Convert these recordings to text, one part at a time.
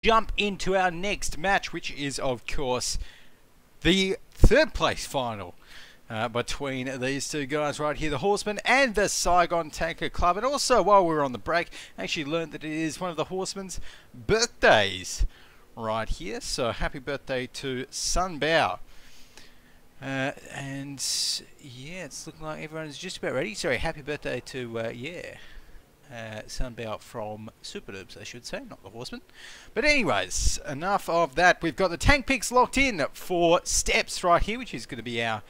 jump into our next match, which is, of course, the third place final between these two guys right here, the Horsemen and the Saigon Tanker Club. And also, while we were on the break, I actually learned that it is one of the Horsemen's birthdays right here. So happy birthday to Sunbow. And yeah, it's looking like everyone is just about ready. Sorry, happy birthday to Sunbow from Super Noobs, I should say, not the Horsemen. But anyways, enough of that. We've got the tank picks locked in for steps right here, which is going to be our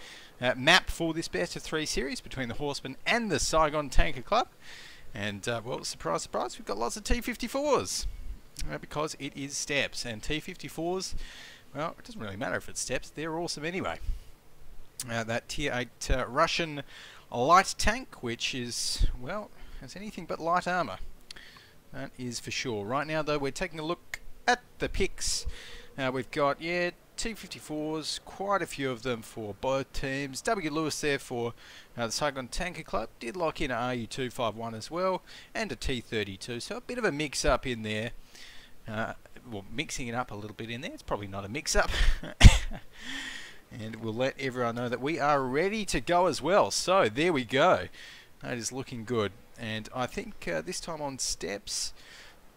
map for this best of 3 series between the Horsemen and the Saigon Tanker Club. And well, surprise, surprise, we've got lots of T54s because it is steps. And T54s, well, it doesn't really matter if it's steps, they're awesome anyway. That tier 8 Russian light tank, which is, well, has anything but light armor. That is for sure. Right now, though, we're taking a look at the picks. We've got, yeah, T54s, quite a few of them for both teams. W. Lewis there for the Saigon Tanker Club. Did lock in a RU251 as well, and a T32. So a bit of a mix-up in there. Well, mixing it up a little bit in there. It's probably not a mix-up. And we'll let everyone know that we are ready to go as well. So there we go. That is looking good. And I think this time on steps,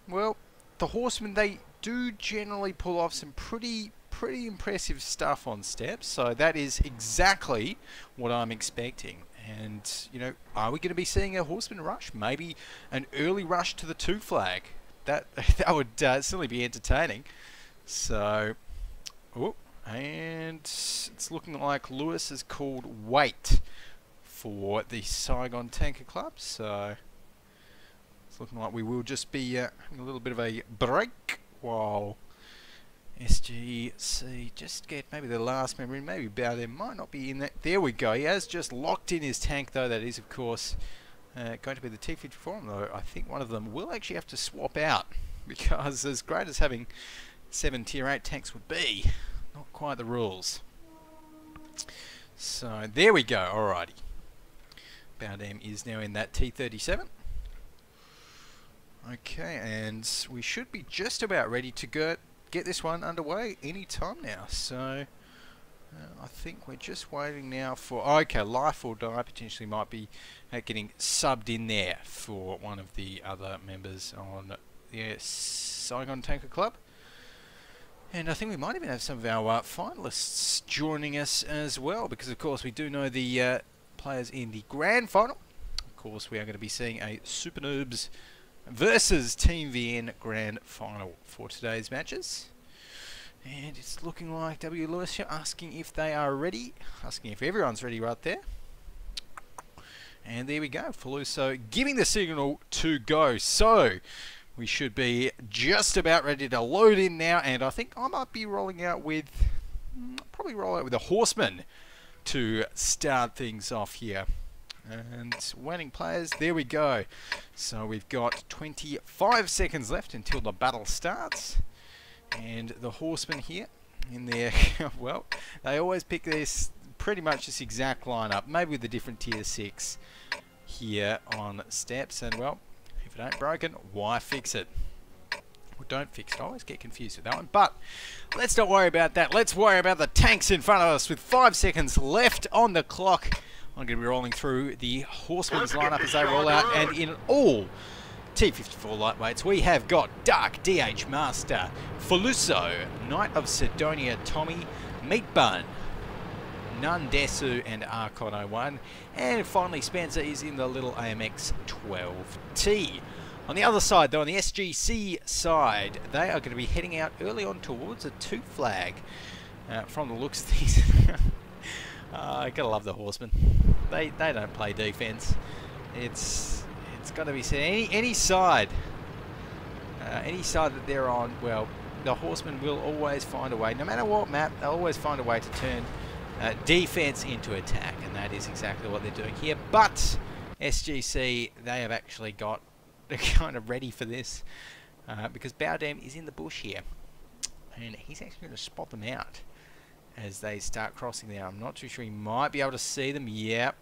well, the Horsemen, they do generally pull off some pretty impressive stuff on steps. So that is exactly what I'm expecting. And, you know, are we going to be seeing a Horseman rush? Maybe an early rush to the 2 flag. That would certainly be entertaining. So, oh, and it's looking like Lewis has called WoT for the Saigon Tanker Club. So it's looking like we will just be having a little bit of a break while SGC just get maybe the last member in. Maybe Bowden might not be in that. There we go. He has just locked in his tank, though. That is, of course, going to be the T54. Though I think one of them will actually have to swap out, because as great as having 7 tier 8 tanks would be, not quite the rules. So there we go. Alrighty. Bowden is now in that T37. Okay, and we should be just about ready to get this one underway any time now. So I think we're just waiting now for, okay, Life or Die potentially might be getting subbed in there for one of the other members on the Saigon Tanker Club. And I think we might even have some of our finalists joining us as well, because of course we do know the players in the grand final. Of course, we are going to be seeing a Super Noobs versus Team VN grand final for today's matches. And it's looking like W. Lewis here asking if they are ready, asking if everyone's ready right there. And there we go, Faluso giving the signal to go. So we should be just about ready to load in now, and I think I might be rolling out with, probably roll out with a Horseman to start things off here. And waiting players, there we go. So we've got 25 seconds left until the battle starts. And the Horsemen here in there, well, they always pick this pretty much this exact lineup, maybe with a different tier 6 here on steps. And well, if it ain't broken, why fix it? Well, don't fix it. I always get confused with that one. But let's not worry about that. Let's worry about the tanks in front of us with 5 seconds left on the clock. I'm going to be rolling through the Horsemen's lineup as they roll out. And in all T54 lightweights, we have got Dark DH Master, Faluso, Knight of Sidonia Tommy, Meat Bun, Nundesu and Archon 01, and finally Spencer is in the little AMX 12T. On the other side, though, on the SGC side, they are going to be heading out early on towards a 2 flag. From the looks of these, I gotta love the Horsemen. They don't play defense. It's got to be said. Any side that they're on, well, the Horsemen will always find a way. No matter what map, they'll always find a way to turn defense into attack, and that is exactly what they're doing here. But SGC, they have actually got, they're kind of ready for this, because Bowden is in the bush here, and he's actually going to spot them out as they start crossing there. I'm not too sure, he might be able to see them. Yep,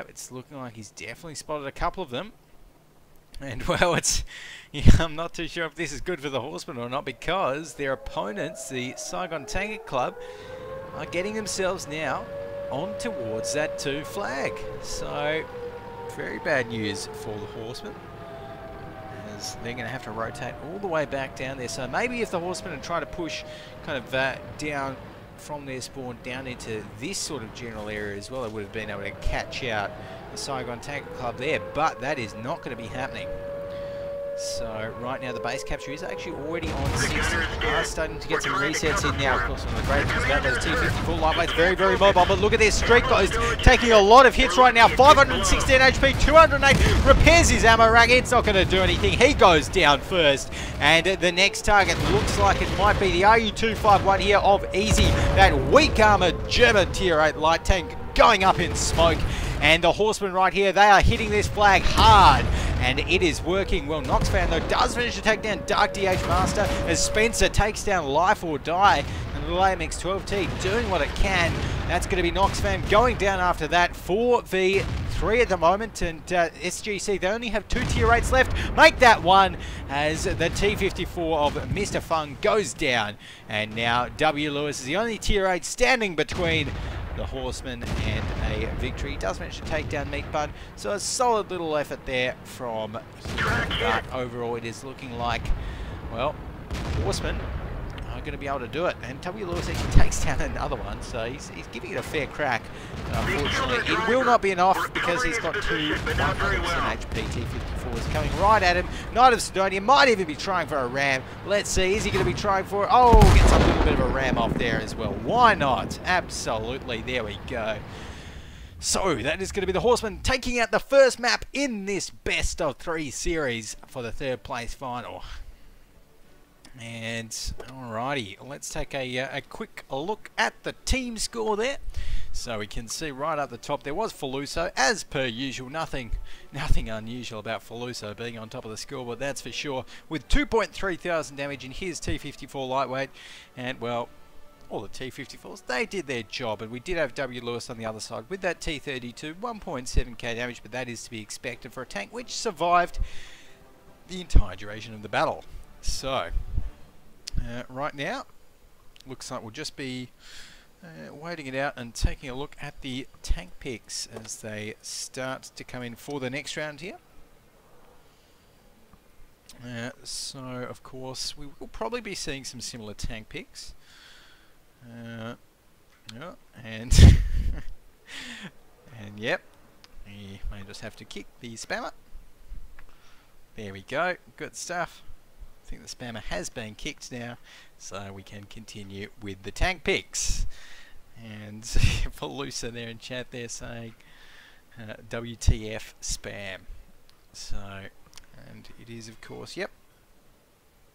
it's looking like he's definitely spotted a couple of them. And well, yeah, I'm not too sure if this is good for the Horsemen or not, because their opponents, the Saigon Tank Club, are getting themselves now on towards that 2 flag. So, very bad news for the Horsemen, as they're going to have to rotate all the way back down there. So maybe if the Horsemen are trying to push kind of down from their spawn down into this sort of general area as well, they would have been able to catch out the Saigon Tank Club there, but that is not going to be happening. So right now the base capture is actually already on 60. Are starting to get some resets in now. Of course, one of the great things about those T-54 lightweights, very, very mobile. But look at this, Street Guys taking a lot of hits right now. 516 HP, 208, repairs his ammo rack. It's not going to do anything. He goes down first. And the next target looks like it might be the RU-251 here of Easy. That weak armored German Tier 8 light tank going up in smoke. And the Horsemen right here, they are hitting this flag hard. And it is working well. Noxfan, though, does manage to take down Dark DH Master as Spencer takes down Life or Die. And little AMX-12T doing what it can. That's going to be Noxfan going down after that. 4v3 at the moment. And SGC, they only have 2 Tier 8s left. Make that one as the T-54 of Mr. Fung goes down. And now W. Lewis is the only Tier 8 standing between the Horsemen and a victory. He does manage to take down Meat Bun, so a solid little effort there from him. But overall it is looking like, well, Horsemen are going to be able to do it. And W. Lewis actually takes down another one, so he's giving it a fair crack. Unfortunately, it will not be enough because he's got 2 100% HP T-54s coming right at him. Knight of Sidonia might even be trying for a ram. Let's see, is he going to be trying for it? Oh, gets a little bit of a ram off there as well. Why not? Absolutely, there we go. So, that is going to be the Horsemen taking out the first map in this best of 3 series for the 3rd place final. And alrighty, let's take a quick look at the team score there. So we can see right up the top there was Faluso, as per usual. Nothing unusual about Faluso being on top of the scoreboard, that's for sure. With 2.3 thousand damage in his T-54 lightweight, and well, all the T-54s, they did their job. And we did have W. Lewis on the other side with that T-32, 1.7k damage, but that is to be expected for a tank which survived the entire duration of the battle. So, right now, looks like we'll just be waiting it out and taking a look at the tank picks as they start to come in for the next round here. So, of course, we will probably be seeing some similar tank picks. Yeah, and and yep, we may just have to kick the spammer. There we go, good stuff. I think the spammer has been kicked now, so we can continue with the tank picks. And Falusa there in chat there saying WTF spam. So, and it is of course, yep,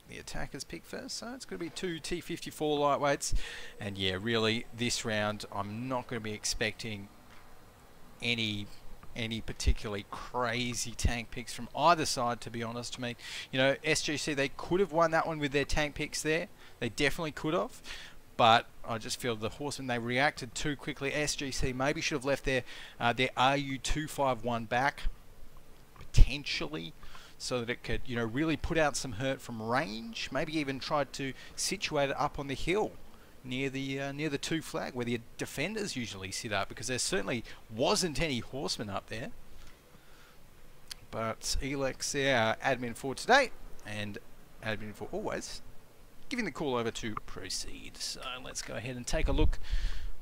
the attackers pick first, so it's going to be 2 T-54 lightweights. And yeah, really this round I'm not going to be expecting any particularly crazy tank picks from either side, to be honest. To me, you know, SGC, they could have won that one with their tank picks there. They definitely could have, but I just feel the Horsemen, they reacted too quickly. SGC maybe should have left their RU-251 back potentially, so that it could, you know, really put out some hurt from range. Maybe even tried to situate it up on the hill near the 2 flag where the defenders usually sit up, because there certainly wasn't any Horsemen up there. But Elex, our admin for today and admin for always, giving the call over to proceed. So let's go ahead and take a look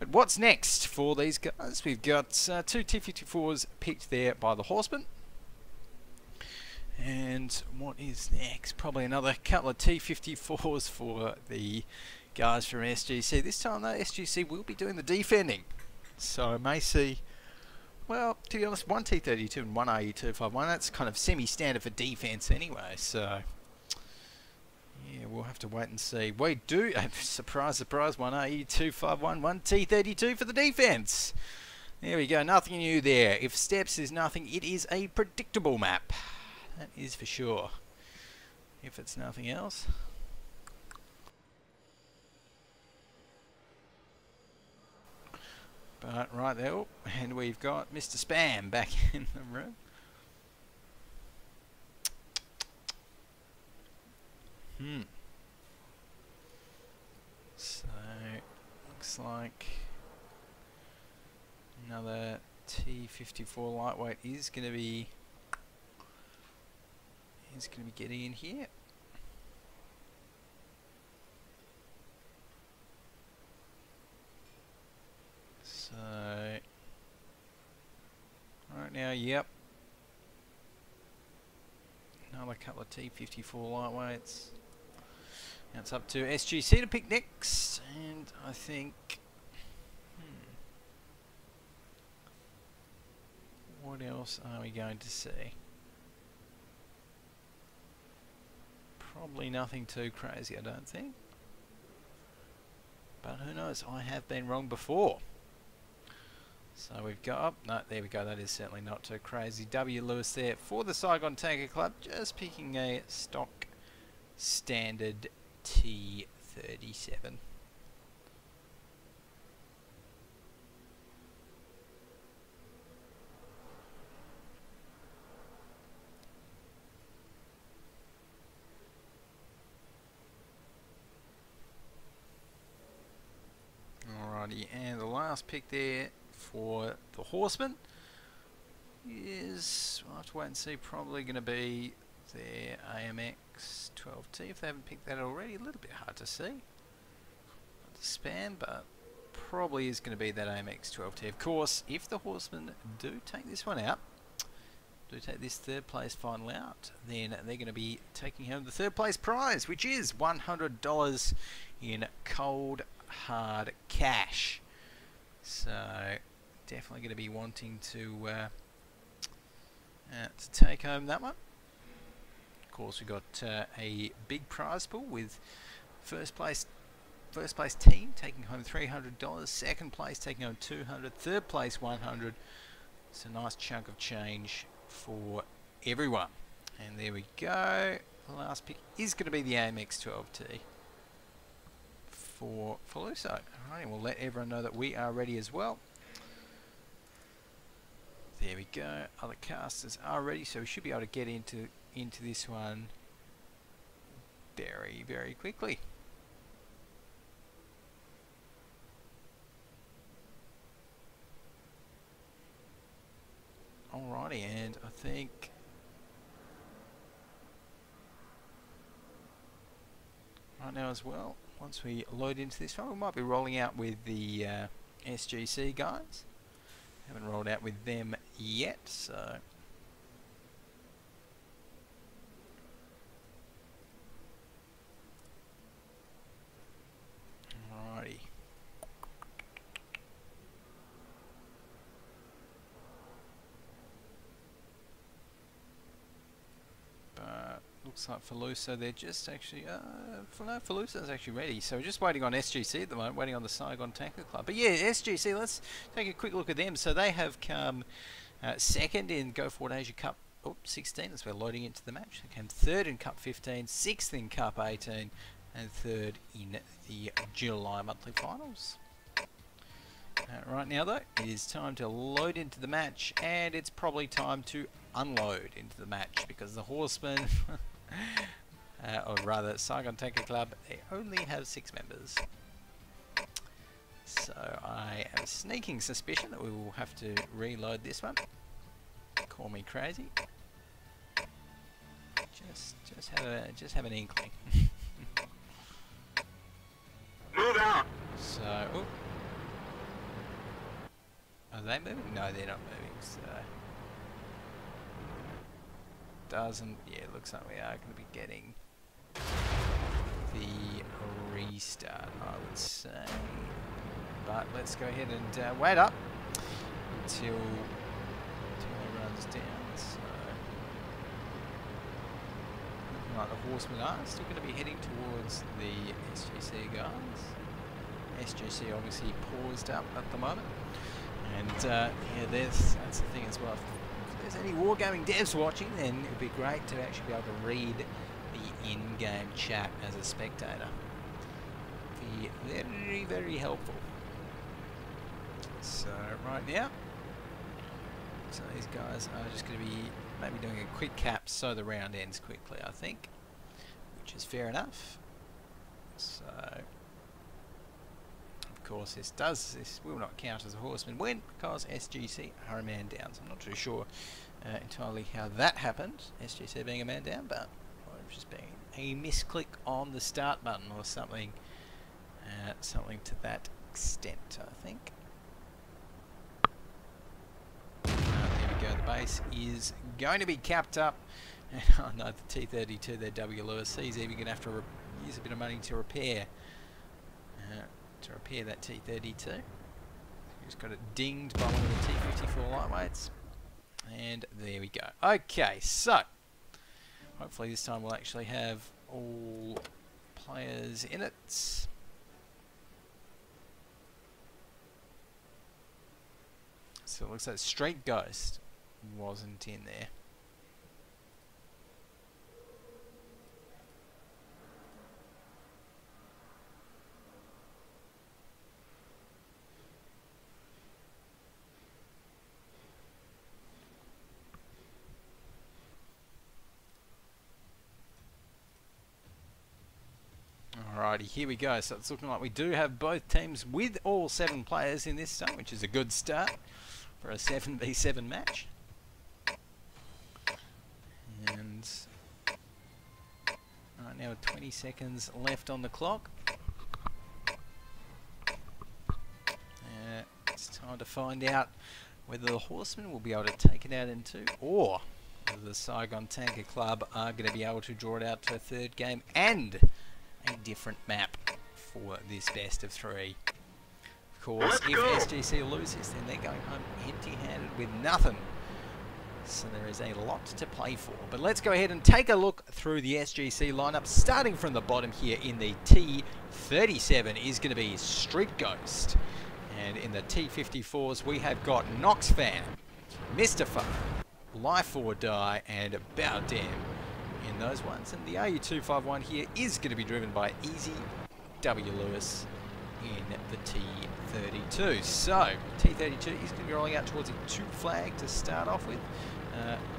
at what's next for these guys. We've got 2 T-54s picked there by the Horsemen. And what is next? Probably another couple of T-54s for the guys from SGC. This time though, SGC will be doing the defending. So I may see, well, to be honest, 1 T-32 and 1 RU-251. That's kind of semi-standard for defense anyway. So yeah, we'll have to wait and see. We do, surprise, surprise, 1 RU-251, 1 T-32 for the defense. There we go, nothing new there. If steps is nothing, it is a predictable map. That is for sure. If it's nothing else. But right there, oh, and we've got Mr. Spam back in the room. So, looks like another T54 lightweight is going to be getting in here. So, right now, yep. Another couple of T54 lightweights. Now it's up to SGC to pick next, and I think what else are we going to see? Probably nothing too crazy, I don't think. But who knows, I have been wrong before. So we've got, oh, no, there we go, that is certainly not too crazy. W. Lewis there for the Saigon Tanker Club, just picking a stock standard T37. Alrighty, and the last pick there for the Horsemen is, we'll have to wait and see, probably going to be their AMX 12T, if they haven't picked that already. A little bit hard to see, not to spam, but probably is going to be that AMX 12T. Of course, if the Horsemen do take this one out, do take this third place final out, then they're going to be taking home the third place prize, which is $100 in cold hard cash. So definitely going to be wanting to take home that one. Of course, we've got a big prize pool with first place team taking home $300, second place taking home $200, third place $100. It's a nice chunk of change for everyone. And there we go. The last pick is going to be the AMX 12T for Luso. Alright, we'll let everyone know that we are ready as well. There we go. Other casters are ready, so we should be able to get into this one very, very quickly. Alrighty, and I think right now as well, once we load into this one, we might be rolling out with the SGC guys. Haven't rolled out with them yet, so alrighty. But looks like Falusa, they're just actually, Falusa's actually ready. So we're just waiting on SGC at the moment, waiting on the Saigon Tanker Club. But yeah, SGC, let's take a quick look at them. So they have come second in Go4WoT Asia Cup 16, as we're loading into the match. They came third in Cup 15, sixth in Cup 18, and third in the July monthly finals. Right now though, it is time to load into the match, and it's probably time to unload into the match, because the Horsemen, or rather Saigon Tanker Club, they only have 6 members. So I have a sneaking suspicion that we will have to reload this one. Call me crazy. Just have an inkling. Move out. So, oh. Are they moving? No, they're not moving. So doesn't. Yeah, it looks like we are going to be getting the restart, I would say. But let's go ahead and wait up until it runs down. So, looking like the Horsemen are still going to be heading towards the SGC guys. SGC obviously paused up at the moment. And yeah, that's the thing as well. If there's any wargaming devs watching, then it would be great to actually be able to read the in-game chat as a spectator. Be very, very helpful. So right now, so these guys are just going to be maybe doing a quick cap so the round ends quickly, I think, which is fair enough. So, of course, this will not count as a Horseman win because SGC are a man down. So I'm not too sure entirely how that happened, SGC being a man down, but just being a misclick on the start button or something, something to that extent, I think. There we go. The base is going to be capped up. And I know the T32, their W Lewis, he's even going to have to use a bit of money to repair that T32. He's got it dinged by one of the T54 lightweights. And there we go. Okay, so hopefully this time we'll actually have all players in it. So it looks like Street Ghost wasn't in there. Alrighty, here we go. So it's looking like we do have both teams with all 7 players in this start, which is a good start for a 7v7 match. And right now with 20 seconds left on the clock. It's time to find out whether the Horsemen will be able to take it out in 2, or whether the Saigon Tanker Club are going to be able to draw it out to a 3rd game and a different map for this best of 3. Of course, if SGC loses, then they're going home empty-handed with nothing. So there is a lot to play for. But let's go ahead and take a look through the SGC lineup. Starting from the bottom here in the T37 is going to be Street Ghost. And in the T54s, we have got Noxfan, Mr. Life or Die, and Bow Damn in those ones. And the RU251 here is going to be driven by Easy W Lewis in the T32. So T32 is going to be rolling out towards a 2 flag to start off with.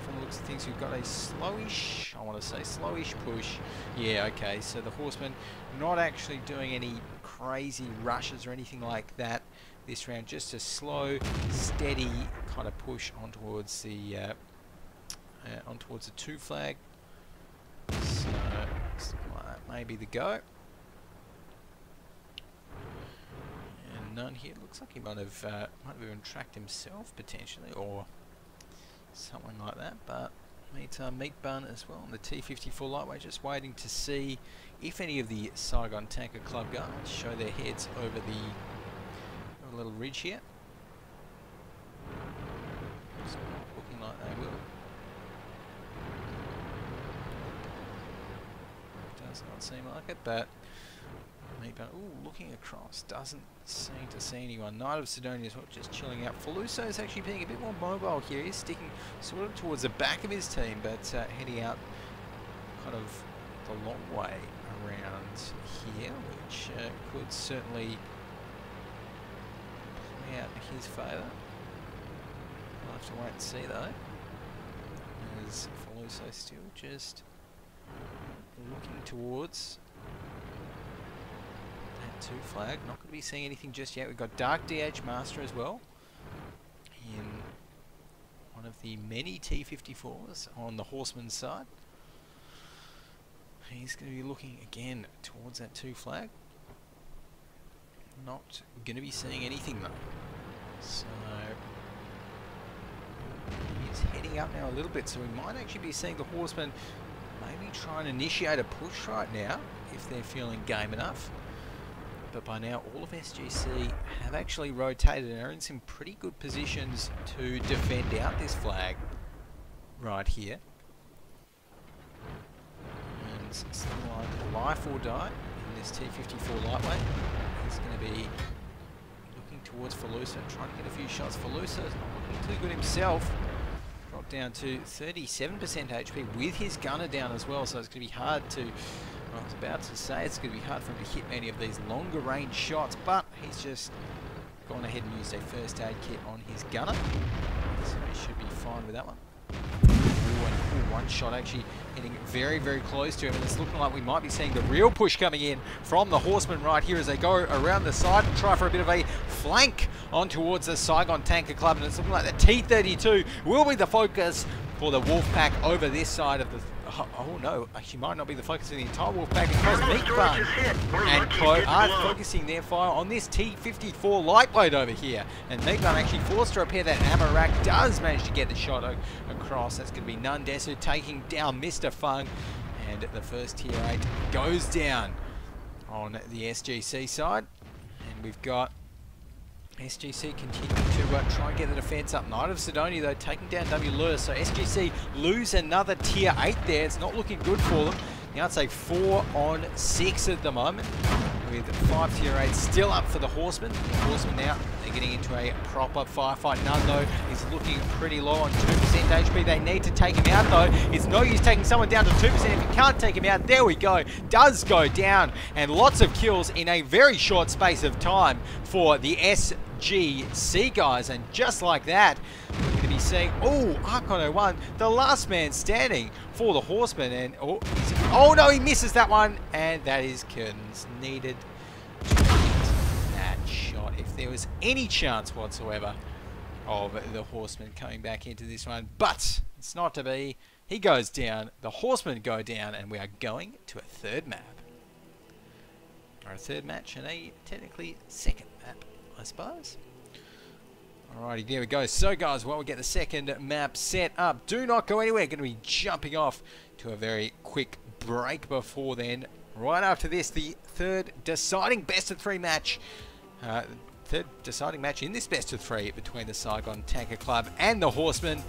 From the looks of things, we've got a slowish, I want to say slowish push. Yeah, okay, so the Horsemen not actually doing any crazy rushes or anything like that this round, just a slow, steady kind of push on towards the 2 flag. So looks like that may be the go. And none here. Looks like he might have even tracked himself potentially, or something like that. But meantime, Meat Bun as well on the T54 lightweight, just waiting to see if any of the Saigon Tanker Club guys show their heads over the little ridge here. It's not looking like they will. Does not seem like it, but looking across, doesn't seem to see anyone. Knight of Sidonia is just chilling out. Faluso is actually being a bit more mobile here. He's sticking sort of towards the back of his team, but heading out kind of the long way around here, which could certainly play out in his favour. We'll have to wait and see though, as Faluso still just looking towards that 2 flag. Not going to be seeing anything just yet. We've got Dark DH Master as well in one of the many T54s on the Horseman side. He's going to be looking again towards that 2 flag. Not going to be seeing anything though. So he's heading up now a little bit, so we might actually be seeing the Horsemen maybe try and initiate a push right now if they're feeling game enough. But by now all of SGC have actually rotated and are in some pretty good positions to defend out this flag right here. And something like Life or Die in this T54 lightweight is going to be looking towards Faluso, trying to get a few shots. Faluso's not looking too good himself. Dropped down to 37% HP with his gunner down as well, so it's going to be hard to, I was about to say, it's going to be hard for him to hit many of these longer range shots, but he's just gone ahead and used a first aid kit on his gunner, so he should be fine with that one. Ooh, and one shot actually hitting very, very close to him, and it's looking like we might be seeing the real push coming in from the Horsemen right here as they go around the side and try for a bit of a flank on towards the Saigon Tanker Club, and it's looking like the T-32 will be the focus for the Wolfpack over this side of the... Oh no, actually might not be the focus of the entire Wolfpack because Meatbun and Co are focusing their fire on this T-54 Lightweight over here. And Meatbun actually forced to repair that ammo rack, does manage to get the shot across. That's going to be Nundesu taking down Mr. Fung. And the first tier 8 goes down on the SGC side. And we've got SGC continuing to try and get the defense up. Knight of Sidonia though taking down W Lewis, so SGC lose another tier 8 there. It's not looking good for them. Now it's a 4 on 6 at the moment, with 5 tier 8s still up for the Horsemen. The Horsemen now, they're getting into a proper firefight. None though is looking pretty low on 2% HP. They need to take him out though. It's no use taking someone down to 2%. If you can't take him out, there we go. Does go down, and lots of kills in a very short space of time for the SGC guys. And just like that, we're going to be seeing, oh, Archon 01, the last man standing for the Horsemen. And oh no, he misses that one, and that is Curtains. Needed to hit that shot if there was any chance whatsoever of the Horsemen coming back into this one, but it's not to be. He goes down, the Horsemen go down, and we are going to a third map. Or a third match and a technically second map, I suppose. Alrighty, there we go. So guys, while we get the second map set up, do not go anywhere. Going to be jumping off to a very quick break before then. Right after this, the third deciding best of 3 match. Third deciding match in this best of 3 between the Saigon Tanker Club and the Horsemen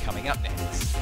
coming up next.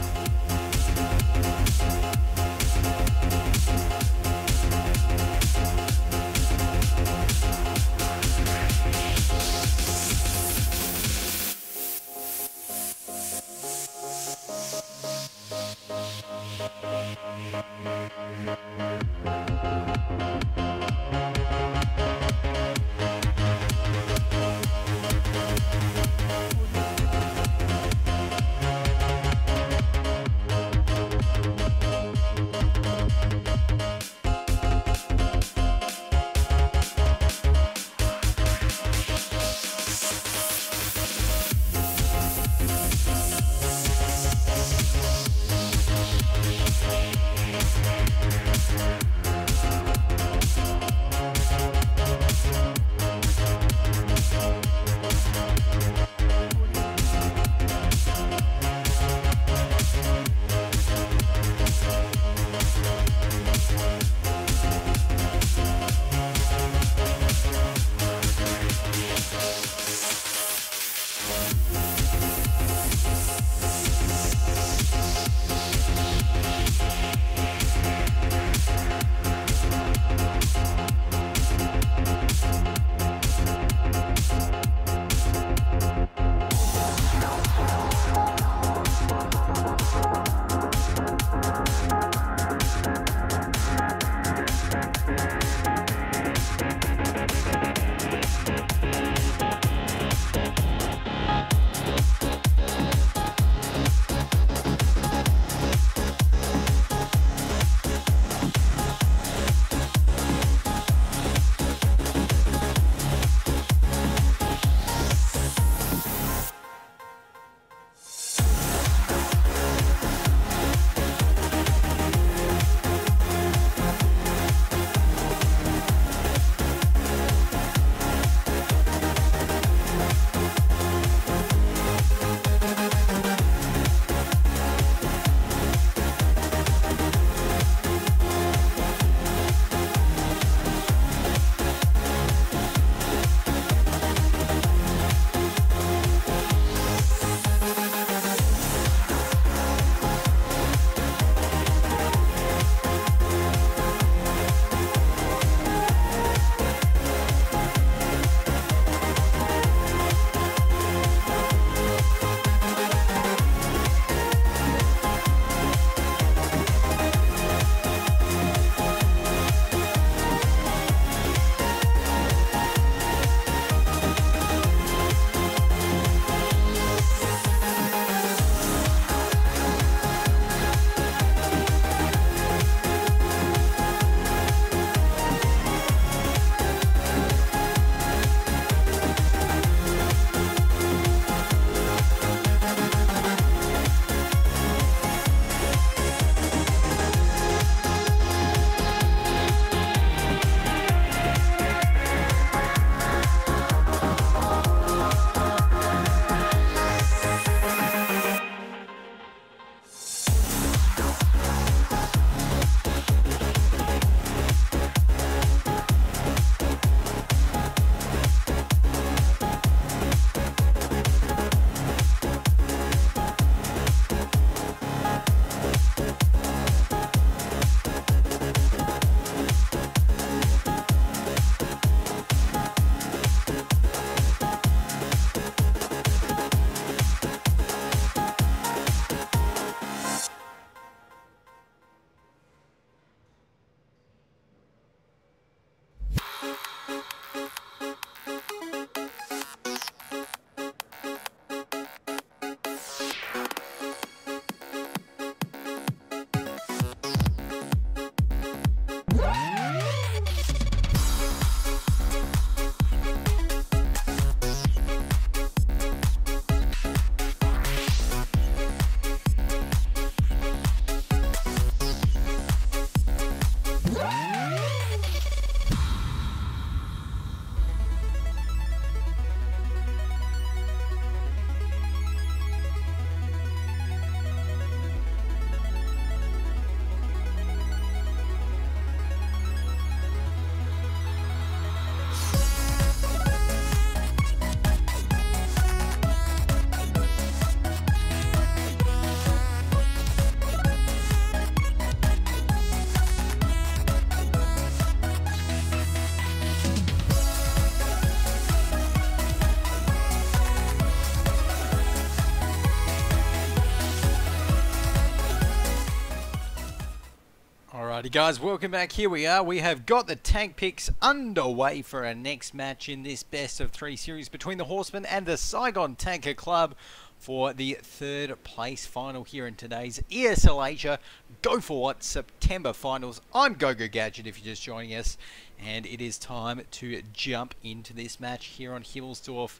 guys, welcome back. Here we are. We have got the tank picks underway for our next match in this best of 3 series between the Horsemen and the Saigon Tanker Club for the 3rd place final here in today's ESL Asia Go4WoT September finals. I'm WoT if you're just joining us, and it is time to jump into this match here on Himmelsdorf,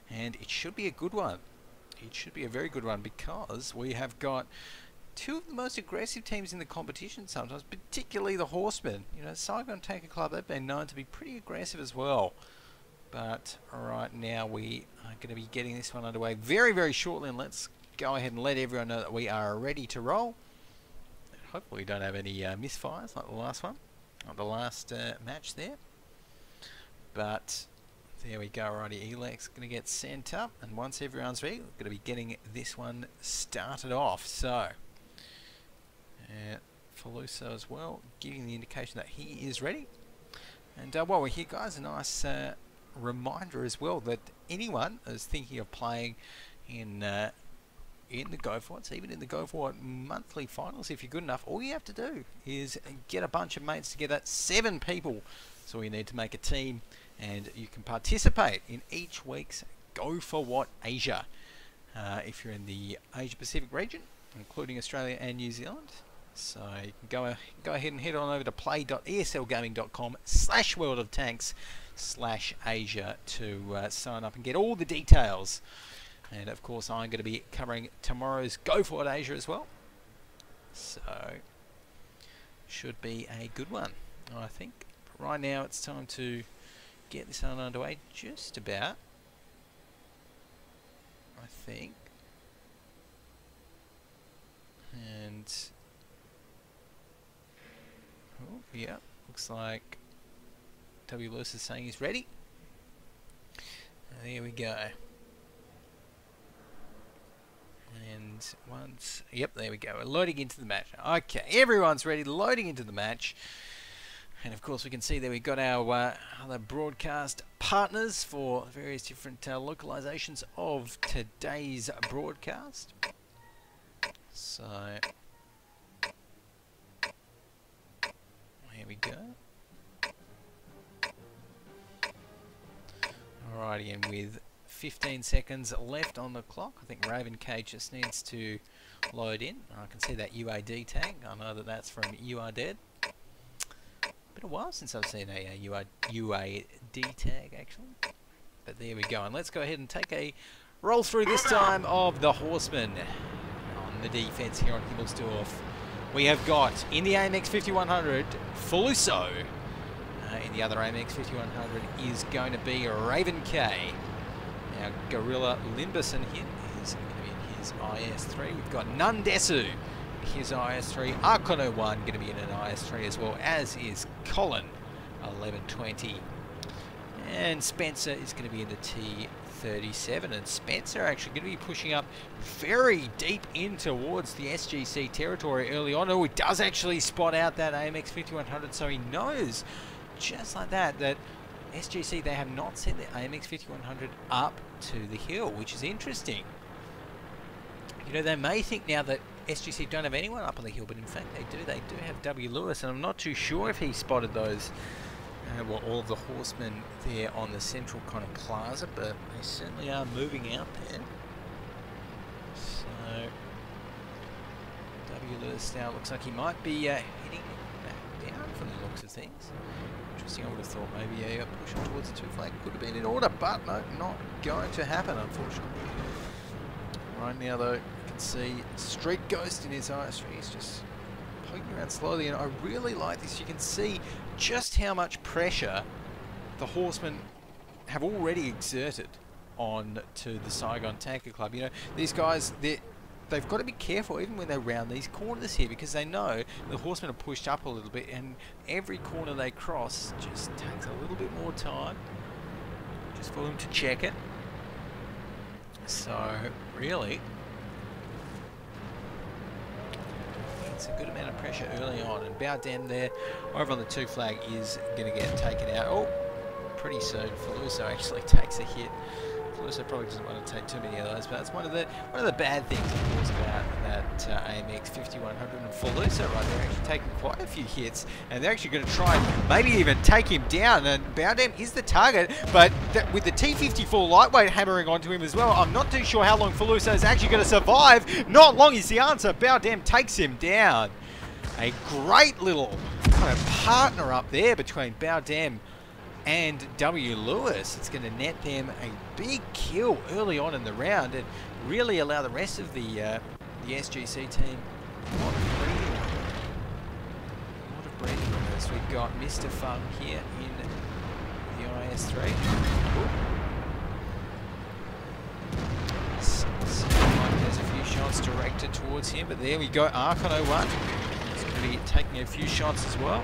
and it should be a good one. It should be a very good one because we have got two of the most aggressive teams in the competition sometimes, particularly the Horsemen. You know, Saigon Tanker Club, they've been known to be pretty aggressive as well. But right now we are going to be getting this one underway very, very shortly, and let's go ahead and let everyone know that we are ready to roll. Hopefully we don't have any misfires like the last one, like the last match there. But there we go. Alrighty, Elec's going to get sent up, and once everyone's ready, we're going to be getting this one started off. So Faluso as well, giving the indication that he is ready. And while we're here, guys, a nice reminder as well that anyone is thinking of playing in the Go4WoTs, even in the Go4WoT monthly finals, if you're good enough, all you have to do is get a bunch of mates together. 7 people, so you need to make a team, and you can participate in each week's Go4WoT Asia. If you're in the Asia Pacific region, including Australia and New Zealand. So you can go ahead and head on over to play.eslgaming.com/worldoftanks/Asia to sign up and get all the details. And of course, I'm going to be covering tomorrow's Go4WoT Asia as well. So should be a good one, I think. But right now, it's time to get this one underway. Just about, I think. And oh, yeah, looks like W. Lewis is saying he's ready. There we go. And once, yep, there we go. We're loading into the match. Okay, everyone's ready, loading into the match. And of course, we can see that we've got our other broadcast partners for various different localizations of today's broadcast. So here we go. Alrighty, and with 15 seconds left on the clock, I think Raven K just needs to load in. I can see that UAD tag. I know that that's from You Are Dead. Been a while since I've seen a UAD tag actually. But there we go, and let's go ahead and take a roll through this time of the Horsemen. The defense here on Himmelsdorf. We have got in the AMX 5100 Faluso. In the other AMX 5100 is going to be Raven K. Now Gorilla Limberson here is going to be in his IS3. We've got Nundesu, his IS3. Arkono 1 going to be in an IS3 as well, as is Colin 1120. And Spencer is going to be in the T37, and Spencer actually going to be pushing up very deep in towards the SGC territory early on. Oh, he does actually spot out that AMX 5100, so he knows just like that that SGC, they have not sent the AMX 5100 up to the hill, which is interesting. You know, they may think now that SGC don't have anyone up on the hill, but in fact they do. They do have W. Lewis, and I'm not too sure if he spotted those well, all of the Horsemen there on the central kind of plaza, but they certainly are moving out there. So W. Lewis now looks like he might be heading back down from the looks of things. Interesting. I would have thought maybe a push towards the 2 flag could have been in order, but no, not going to happen, unfortunately. Right now, though, you can see Street Ghost in his IS3. He's just poking around slowly, and I really like this. You can see just how much pressure the Horsemen have already exerted on to the Saigon Tanker Club. You know, these guys, they've got to be careful even when they round these corners here, because they know the Horsemen are pushed up a little bit, and every corner they cross just takes a little bit more time just for them to check it. So really, it's a good amount of pressure early on, and Bowden there over on the 2 flag is going to get taken out. Oh, pretty soon Faluso actually takes a hit Plus, probably doesn't want to take too many of those, but that's one of the bad things, of course, about that AMX 5100 and Fallujah, right? They're actually taking quite a few hits, and they're actually going to try and maybe even take him down. And Bowdam is the target, but with the T54 lightweight hammering onto him as well, I'm not too sure how long Fallujah is actually going to survive. Not long is the answer. Bowdam takes him down. A great little kind of partner up there between Bowdam and W. Lewis. It's going to net them a big kill early on in the round and really allow the rest of the SGC team a lot of breathing on this. We've got Mr. Fung here in the IS-3. There's a few shots directed towards him, but there we go. Archon 01 is going to be taking a few shots as well.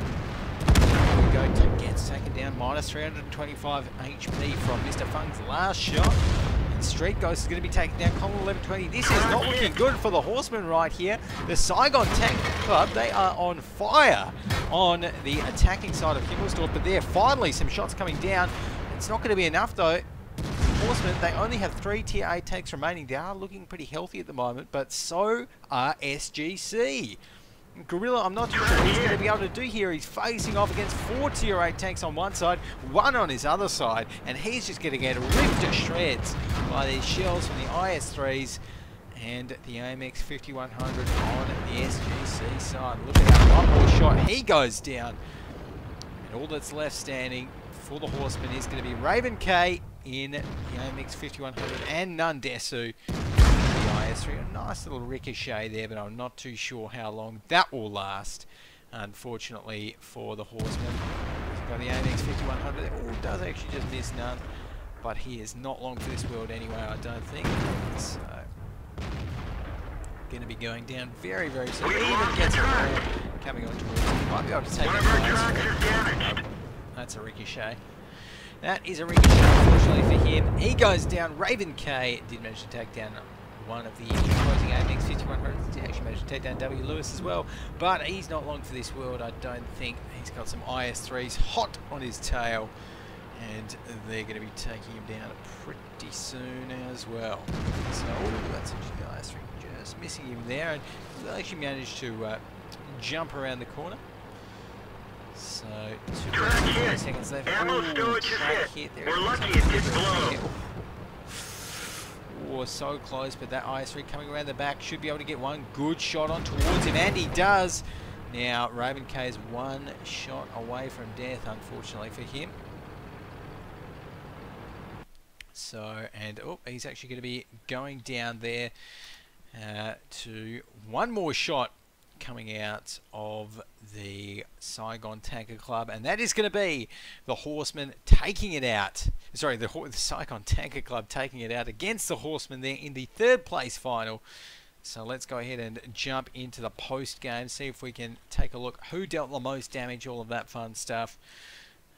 There we go, gets taken down, minus 325 HP from Mr. Fung's last shot. And Street Ghost is going to be taken down, column 1120. This is not looking good for the Horsemen right here. The Saigon Tank Club, they are on fire on the attacking side of Himmelsdorf, but there, finally, some shots coming down. It's not going to be enough, though. Horsemen, they only have 3 Tier 8 tanks remaining. They are looking pretty healthy at the moment, but so are SGC. Gorilla, I'm not too sure what he's going to be able to do here. He's facing off against 4 Tier 8 tanks on one side, 1 on his other side, and he's just going to get ripped to shreds by these shells from the IS-3s and the AMX 5100 on the SGC side. Look at that, one more shot, he goes down. And all that's left standing for the Horsemen is going to be Raven K in the AMX 5100 and Nundesu. A nice little ricochet there, but I'm not too sure how long that will last, unfortunately, for the Horsemen. He's got the AMX 5100. Oh, does actually just miss none, but he is not long for this world anyway, I don't think. So, going to be going down very, very soon. He even gets a coming on towards him. Might be able to take it. That's a ricochet. That is a ricochet, unfortunately for him. He goes down. Raven K did manage to take down one of the opposing AMX 5100s. He actually managed to take down W. Lewis as well, but he's not long for this world, I don't think. He's got some IS-3s hot on his tail, and they're going to be taking him down pretty soon as well. So, that's actually the IS-3 just missing him there, and he actually managed to jump around the corner. So, 2 seconds left. We're lucky it didn't blow. Oh, so close, but that IS-3 coming around the back should be able to get one good shot on towards him, and he does. Now, Raven K is 1 shot away from death, unfortunately for him. So, and oh, he's actually going to be going down there to 1 more shot coming out of the Saigon Tanker Club, and that is going to be the Horsemen taking it out. Sorry, the Saigon Tanker Club taking it out against the Horsemen there in the 3rd place final. So let's go ahead and jump into the post game, see if we can take a look who dealt the most damage, all of that fun stuff.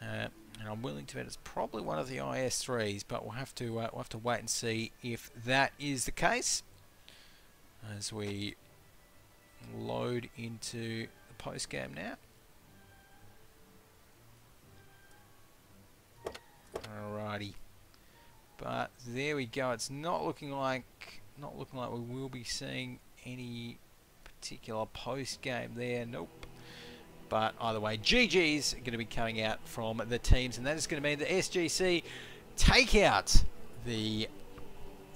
And I'm willing to bet it's probably one of the IS-3s, but we'll have to wait and see if that is the case as we load into the post game now. Alrighty, but there we go. It's not looking like we will be seeing any particular post game there. Nope. But either way, GG's going to be coming out from the teams, and that is going to mean the SGC take out the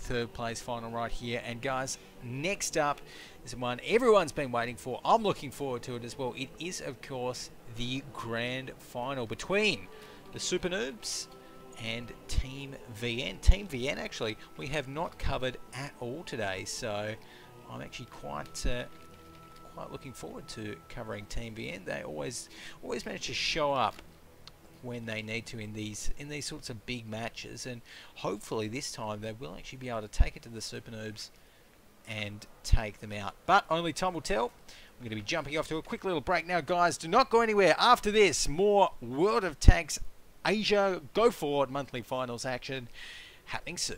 3rd place final right here. And guys, next up is one everyone's been waiting for. I'm looking forward to it as well. It is, of course, the grand final between the Super Noobs and Team VN. Team VN, actually, we have not covered at all today, so I'm actually quite looking forward to covering Team VN. They always manage to show up when they need to in these sorts of big matches, and hopefully this time they will actually be able to take it to the Super Noobs and take them out. But only time will tell. I'm going to be jumping off to a quick little break now, guys. Do not go anywhere. After this, more World of Tanks Asia Go4WoT monthly finals action happening soon.